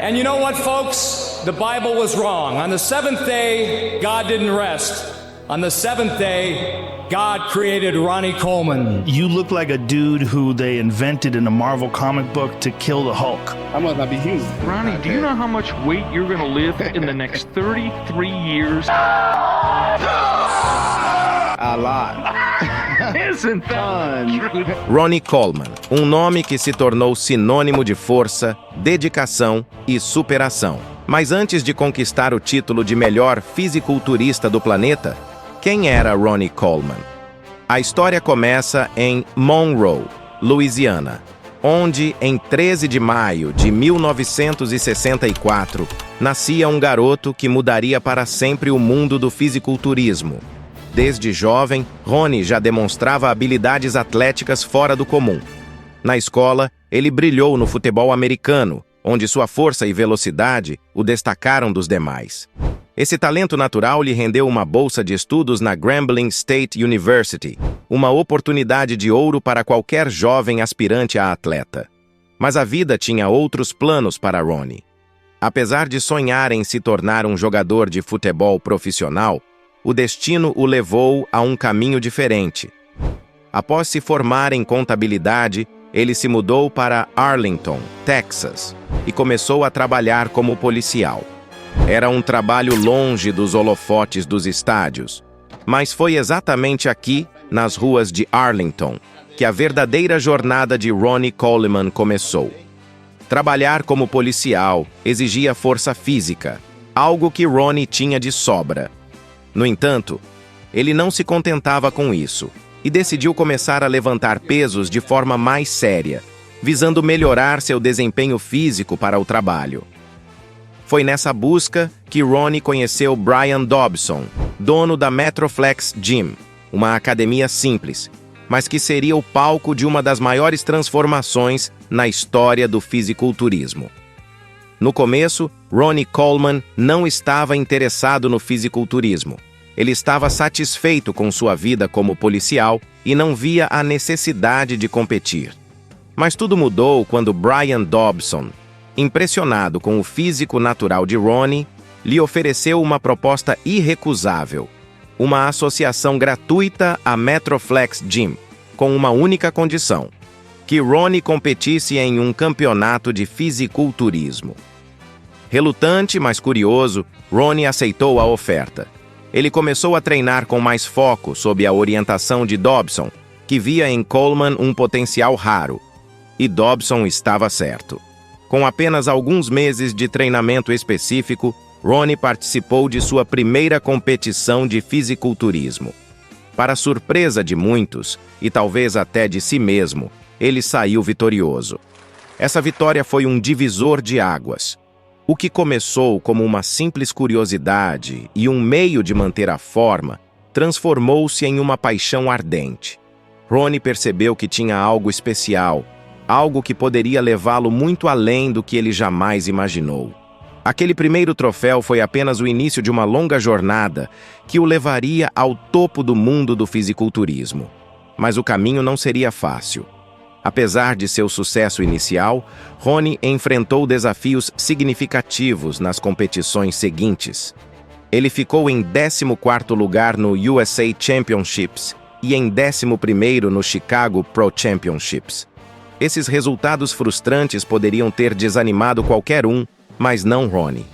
And you know what, folks? The Bible was wrong. On the seventh day, God didn't rest. On the seventh day, God created Ronnie Coleman. You look like a dude who they invented in a Marvel comic book to kill the Hulk. I must not be human. Ronnie, do you know how much weight you're going to lift in the next 33 years? A lot. Isn't that true? Ronnie Coleman, nome que se tornou sinônimo de força, dedicação e superação. Mas antes de conquistar o título de melhor fisiculturista do planeta, quem era Ronnie Coleman? A história começa em Monroe, Louisiana, onde, em 13 de maio de 1964, nascia um garoto que mudaria para sempre o mundo do fisiculturismo. Desde jovem, Ronnie já demonstrava habilidades atléticas fora do comum. Na escola, ele brilhou no futebol americano, onde sua força e velocidade o destacaram dos demais. Esse talento natural lhe rendeu uma bolsa de estudos na Grambling State University, uma oportunidade de ouro para qualquer jovem aspirante a atleta. Mas a vida tinha outros planos para Ronnie. Apesar de sonhar em se tornar um jogador de futebol profissional, o destino o levou a um caminho diferente. Após se formar em contabilidade, ele se mudou para Arlington, Texas, e começou a trabalhar como policial. Era um trabalho longe dos holofotes dos estádios, mas foi exatamente aqui, nas ruas de Arlington, que a verdadeira jornada de Ronnie Coleman começou. Trabalhar como policial exigia força física, algo que Ronnie tinha de sobra. No entanto, ele não se contentava com isso e decidiu começar a levantar pesos de forma mais séria, visando melhorar seu desempenho físico para o trabalho. Foi nessa busca que Ronnie conheceu Brian Dobson, dono da Metroflex Gym, uma academia simples, mas que seria o palco de uma das maiores transformações na história do fisiculturismo. No começo, Ronnie Coleman não estava interessado no fisiculturismo. Ele estava satisfeito com sua vida como policial e não via a necessidade de competir. Mas tudo mudou quando Brian Dobson, impressionado com o físico natural de Ronnie, lhe ofereceu uma proposta irrecusável, uma associação gratuita à Metroflex Gym, com uma única condição: que Ronnie competisse em um campeonato de fisiculturismo. Relutante, mas curioso, Ronnie aceitou a oferta. Ele começou a treinar com mais foco sob a orientação de Dobson, que via em Coleman um potencial raro. E Dobson estava certo. Com apenas alguns meses de treinamento específico, Ronnie participou de sua primeira competição de fisiculturismo. Para surpresa de muitos, e talvez até de si mesmo, ele saiu vitorioso. Essa vitória foi um divisor de águas. O que começou como uma simples curiosidade e um meio de manter a forma, transformou-se em uma paixão ardente. Ronnie percebeu que tinha algo especial, algo que poderia levá-lo muito além do que ele jamais imaginou. Aquele primeiro troféu foi apenas o início de uma longa jornada que o levaria ao topo do mundo do fisiculturismo. Mas o caminho não seria fácil. Apesar de seu sucesso inicial, Ronnie enfrentou desafios significativos nas competições seguintes. Ele ficou em 14º lugar no USA Championships e em 11º no Chicago Pro Championships. Esses resultados frustrantes poderiam ter desanimado qualquer um, mas não Ronnie.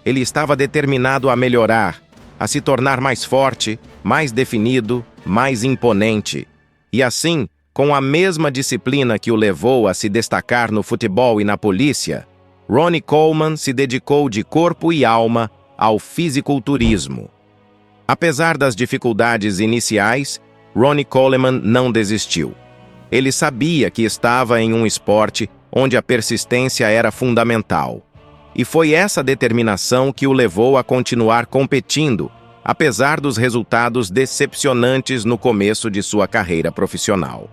Ele estava determinado a melhorar, a se tornar mais forte, mais definido, mais imponente. E assim, com a mesma disciplina que o levou a se destacar no futebol e na polícia, Ronnie Coleman se dedicou de corpo e alma ao fisiculturismo. Apesar das dificuldades iniciais, Ronnie Coleman não desistiu. Ele sabia que estava em um esporte onde a persistência era fundamental. E foi essa determinação que o levou a continuar competindo, apesar dos resultados decepcionantes no começo de sua carreira profissional.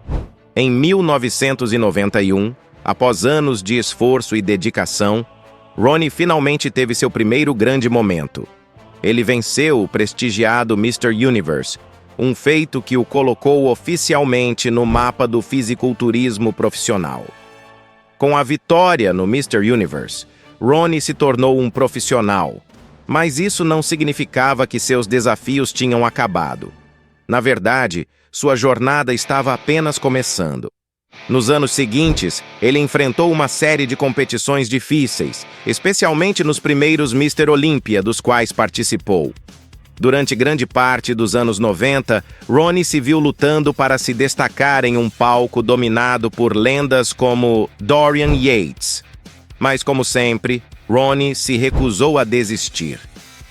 Em 1991, após anos de esforço e dedicação, Ronnie finalmente teve seu primeiro grande momento. Ele venceu o prestigiado Mr. Universe, um feito que o colocou oficialmente no mapa do fisiculturismo profissional. Com a vitória no Mr. Universe, Ronnie se tornou um profissional. Mas isso não significava que seus desafios tinham acabado. Na verdade, sua jornada estava apenas começando. Nos anos seguintes, ele enfrentou uma série de competições difíceis, especialmente nos primeiros Mr. Olympia dos quais participou. Durante grande parte dos anos 90, Ronnie se viu lutando para se destacar em um palco dominado por lendas como Dorian Yates. Mas, como sempre, Ronnie se recusou a desistir.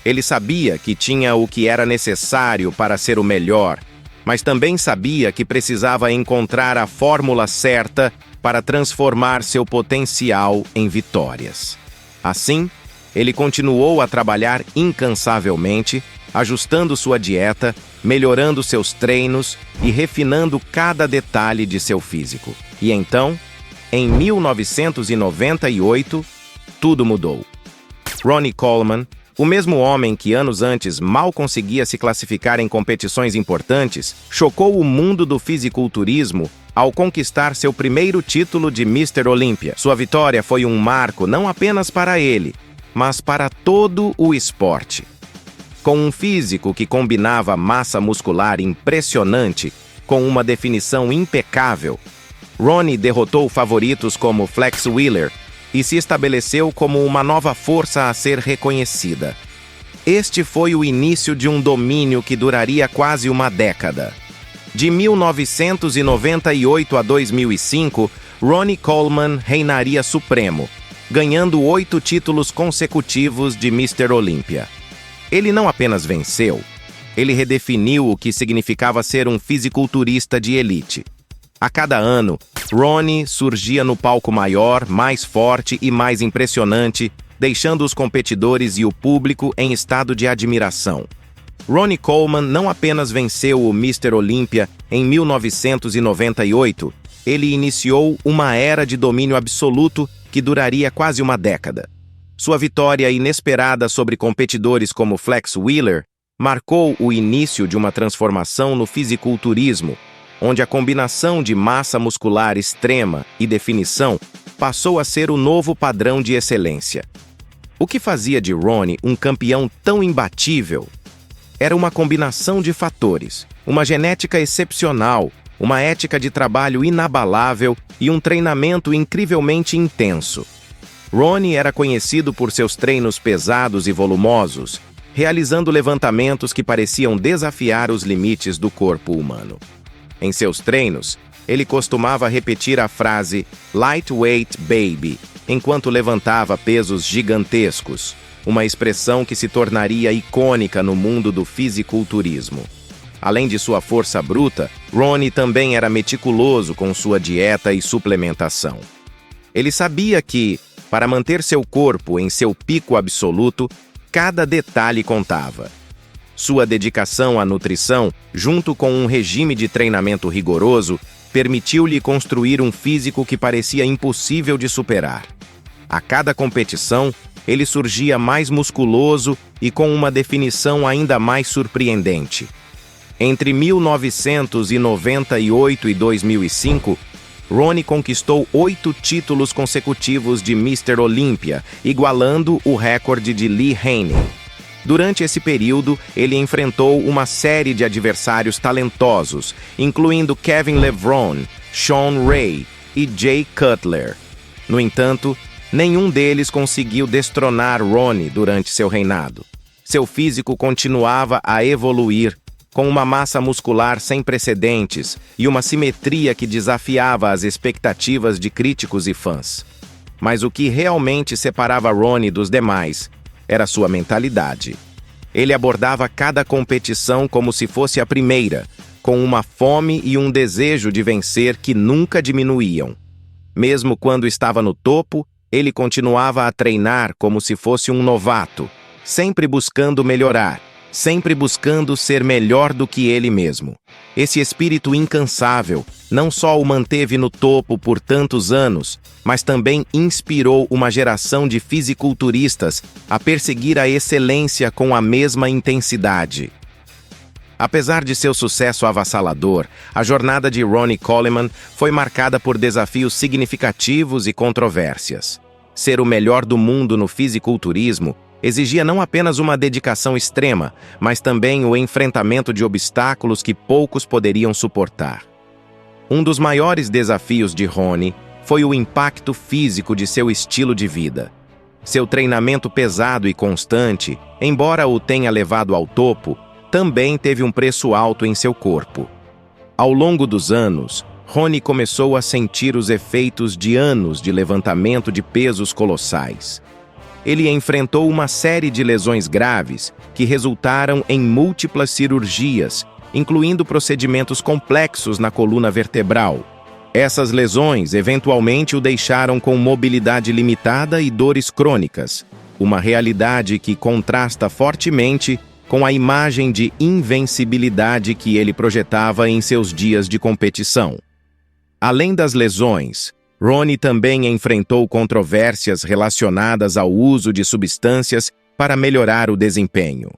Ele sabia que tinha o que era necessário para ser o melhor, mas também sabia que precisava encontrar a fórmula certa para transformar seu potencial em vitórias. Assim, ele continuou a trabalhar incansavelmente, ajustando sua dieta, melhorando seus treinos e refinando cada detalhe de seu físico. E então, em 1998, tudo mudou. Ronnie Coleman, o mesmo homem que anos antes mal conseguia se classificar em competições importantes, chocou o mundo do fisiculturismo ao conquistar seu primeiro título de Mr. Olympia. Sua vitória foi um marco não apenas para ele, mas para todo o esporte. Com um físico que combinava massa muscular impressionante com uma definição impecável, Ronnie derrotou favoritos como Flex Wheeler e se estabeleceu como uma nova força a ser reconhecida. Este foi o início de um domínio que duraria quase uma década. De 1998 a 2005, Ronnie Coleman reinaria supremo, ganhando 8 títulos consecutivos de Mr. Olympia. Ele não apenas venceu, ele redefiniu o que significava ser um fisiculturista de elite. A cada ano, Ronnie surgia no palco maior, mais forte e mais impressionante, deixando os competidores e o público em estado de admiração. Ronnie Coleman não apenas venceu o Mr. Olympia em 1998, ele iniciou uma era de domínio absoluto que duraria quase uma década. Sua vitória inesperada sobre competidores como Flex Wheeler marcou o início de uma transformação no fisiculturismo, onde a combinação de massa muscular extrema e definição passou a ser o novo padrão de excelência. O que fazia de Ronnie um campeão tão imbatível? Era uma combinação de fatores, uma genética excepcional, uma ética de trabalho inabalável e um treinamento incrivelmente intenso. Ronnie era conhecido por seus treinos pesados e volumosos, realizando levantamentos que pareciam desafiar os limites do corpo humano. Em seus treinos, ele costumava repetir a frase "lightweight baby", enquanto levantava pesos gigantescos, uma expressão que se tornaria icônica no mundo do fisiculturismo. Além de sua força bruta, Ronnie também era meticuloso com sua dieta e suplementação. Ele sabia que, para manter seu corpo em seu pico absoluto, cada detalhe contava. Sua dedicação à nutrição, junto com um regime de treinamento rigoroso, permitiu-lhe construir um físico que parecia impossível de superar. A cada competição, ele surgia mais musculoso e com uma definição ainda mais surpreendente. Entre 1998 e 2005, Ronnie conquistou 8 títulos consecutivos de Mr. Olympia, igualando o recorde de Lee Haney. Durante esse período, ele enfrentou uma série de adversários talentosos, incluindo Kevin Levrone, Sean Ray e Jay Cutler. No entanto, nenhum deles conseguiu destronar Ronnie durante seu reinado. Seu físico continuava a evoluir, com uma massa muscular sem precedentes e uma simetria que desafiava as expectativas de críticos e fãs. Mas o que realmente separava Ronnie dos demais era sua mentalidade. Ele abordava cada competição como se fosse a primeira, com uma fome e um desejo de vencer que nunca diminuíam. Mesmo quando estava no topo, ele continuava a treinar como se fosse um novato, sempre buscando melhorar, sempre buscando ser melhor do que ele mesmo. Esse espírito incansável não só o manteve no topo por tantos anos, mas também inspirou uma geração de fisiculturistas a perseguir a excelência com a mesma intensidade. Apesar de seu sucesso avassalador, a jornada de Ronnie Coleman foi marcada por desafios significativos e controvérsias. Ser o melhor do mundo no fisiculturismo exigia não apenas uma dedicação extrema, mas também o enfrentamento de obstáculos que poucos poderiam suportar. Um dos maiores desafios de Ronnie foi o impacto físico de seu estilo de vida. Seu treinamento pesado e constante, embora o tenha levado ao topo, também teve um preço alto em seu corpo. Ao longo dos anos, Ronnie começou a sentir os efeitos de anos de levantamento de pesos colossais. Ele enfrentou uma série de lesões graves que resultaram em múltiplas cirurgias, incluindo procedimentos complexos na coluna vertebral. Essas lesões eventualmente o deixaram com mobilidade limitada e dores crônicas, uma realidade que contrasta fortemente com a imagem de invencibilidade que ele projetava em seus dias de competição. Além das lesões, Ronnie também enfrentou controvérsias relacionadas ao uso de substâncias para melhorar o desempenho.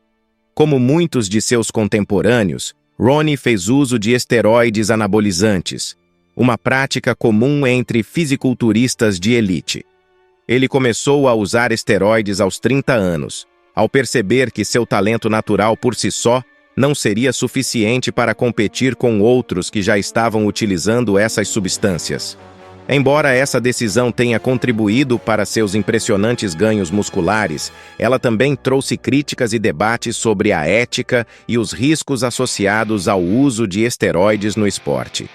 Como muitos de seus contemporâneos, Ronnie fez uso de esteroides anabolizantes, uma prática comum entre fisiculturistas de elite. Ele começou a usar esteroides aos 30 anos, ao perceber que seu talento natural por si só não seria suficiente para competir com outros que já estavam utilizando essas substâncias. Embora essa decisão tenha contribuído para seus impressionantes ganhos musculares, ela também trouxe críticas e debates sobre a ética e os riscos associados ao uso de esteroides no esporte.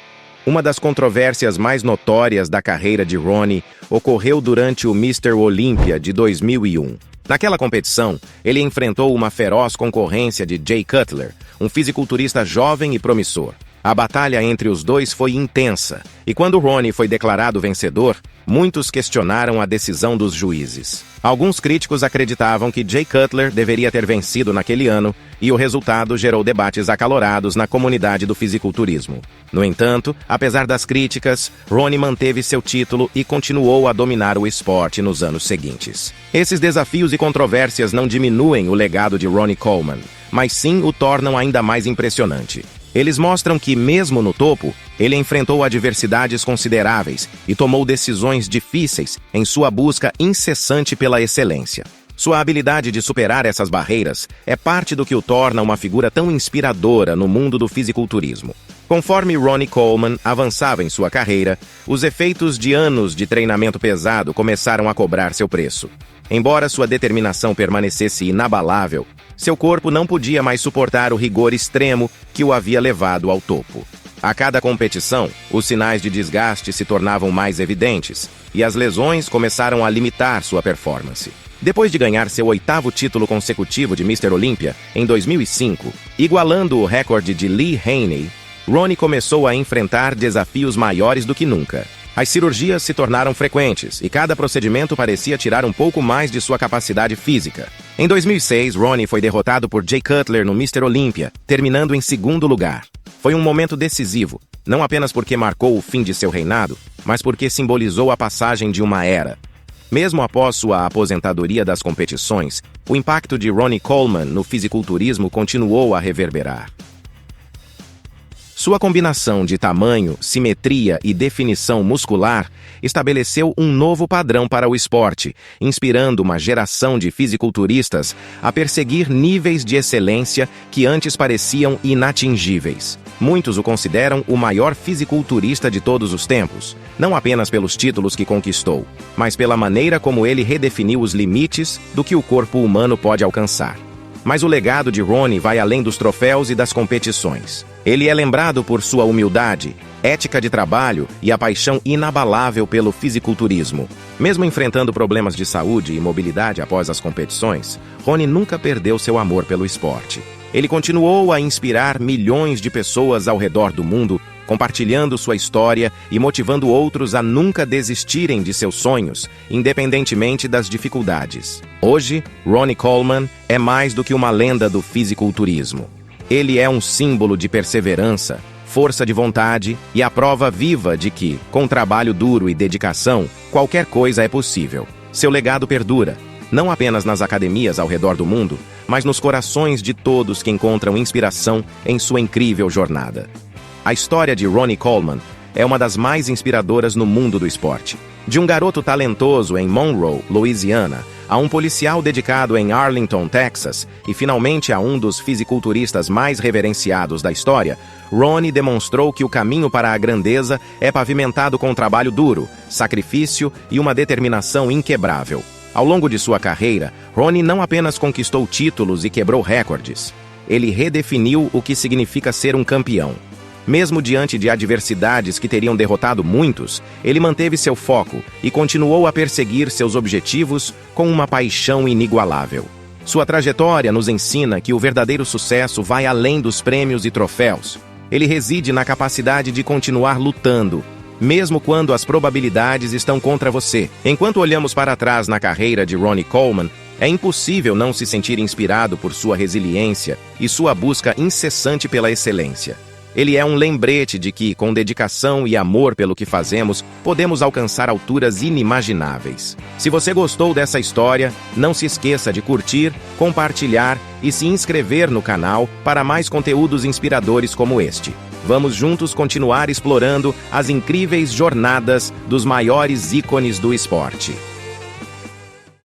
Uma das controvérsias mais notórias da carreira de Ronnie ocorreu durante o Mr. Olympia de 2001. Naquela competição, ele enfrentou uma feroz concorrência de Jay Cutler, um fisiculturista jovem e promissor. A batalha entre os dois foi intensa, e quando Ronnie foi declarado vencedor, muitos questionaram a decisão dos juízes. Alguns críticos acreditavam que Jay Cutler deveria ter vencido naquele ano, e o resultado gerou debates acalorados na comunidade do fisiculturismo. No entanto, apesar das críticas, Ronnie manteve seu título e continuou a dominar o esporte nos anos seguintes. Esses desafios e controvérsias não diminuem o legado de Ronnie Coleman, mas sim o tornam ainda mais impressionante. Eles mostram que, mesmo no topo, ele enfrentou adversidades consideráveis e tomou decisões difíceis em sua busca incessante pela excelência. Sua habilidade de superar essas barreiras é parte do que o torna uma figura tão inspiradora no mundo do fisiculturismo. Conforme Ronnie Coleman avançava em sua carreira, os efeitos de anos de treinamento pesado começaram a cobrar seu preço. Embora sua determinação permanecesse inabalável, seu corpo não podia mais suportar o rigor extremo que o havia levado ao topo. A cada competição, os sinais de desgaste se tornavam mais evidentes e as lesões começaram a limitar sua performance. Depois de ganhar seu 8º título consecutivo de Mr. Olympia, em 2005, igualando o recorde de Lee Haney, Ronnie começou a enfrentar desafios maiores do que nunca. As cirurgias se tornaram frequentes e cada procedimento parecia tirar um pouco mais de sua capacidade física. Em 2006, Ronnie foi derrotado por Jay Cutler no Mr. Olympia, terminando em 2º lugar. Foi um momento decisivo, não apenas porque marcou o fim de seu reinado, mas porque simbolizou a passagem de uma era. Mesmo após sua aposentadoria das competições, o impacto de Ronnie Coleman no fisiculturismo continuou a reverberar. Sua combinação de tamanho, simetria e definição muscular estabeleceu um novo padrão para o esporte, inspirando uma geração de fisiculturistas a perseguir níveis de excelência que antes pareciam inatingíveis. Muitos o consideram o maior fisiculturista de todos os tempos, não apenas pelos títulos que conquistou, mas pela maneira como ele redefiniu os limites do que o corpo humano pode alcançar. Mas o legado de Ronnie vai além dos troféus e das competições. Ele é lembrado por sua humildade, ética de trabalho e a paixão inabalável pelo fisiculturismo. Mesmo enfrentando problemas de saúde e mobilidade após as competições, Ronnie nunca perdeu seu amor pelo esporte. Ele continuou a inspirar milhões de pessoas ao redor do mundo, compartilhando sua história e motivando outros a nunca desistirem de seus sonhos, independentemente das dificuldades. Hoje, Ronnie Coleman é mais do que uma lenda do fisiculturismo. Ele é um símbolo de perseverança, força de vontade e a prova viva de que, com trabalho duro e dedicação, qualquer coisa é possível. Seu legado perdura, não apenas nas academias ao redor do mundo, mas nos corações de todos que encontram inspiração em sua incrível jornada. A história de Ronnie Coleman é uma das mais inspiradoras no mundo do esporte. De um garoto talentoso em Monroe, Louisiana, a um policial dedicado em Arlington, Texas, e finalmente a um dos fisiculturistas mais reverenciados da história, Ronnie demonstrou que o caminho para a grandeza é pavimentado com trabalho duro, sacrifício e uma determinação inquebrável. Ao longo de sua carreira, Ronnie não apenas conquistou títulos e quebrou recordes, ele redefiniu o que significa ser um campeão. Mesmo diante de adversidades que teriam derrotado muitos, ele manteve seu foco e continuou a perseguir seus objetivos com uma paixão inigualável. Sua trajetória nos ensina que o verdadeiro sucesso vai além dos prêmios e troféus. Ele reside na capacidade de continuar lutando, mesmo quando as probabilidades estão contra você. Enquanto olhamos para trás na carreira de Ronnie Coleman, é impossível não se sentir inspirado por sua resiliência e sua busca incessante pela excelência. Ele é um lembrete de que, com dedicação e amor pelo que fazemos, podemos alcançar alturas inimagináveis. Se você gostou dessa história, não se esqueça de curtir, compartilhar e se inscrever no canal para mais conteúdos inspiradores como este. Vamos juntos continuar explorando as incríveis jornadas dos maiores ícones do esporte.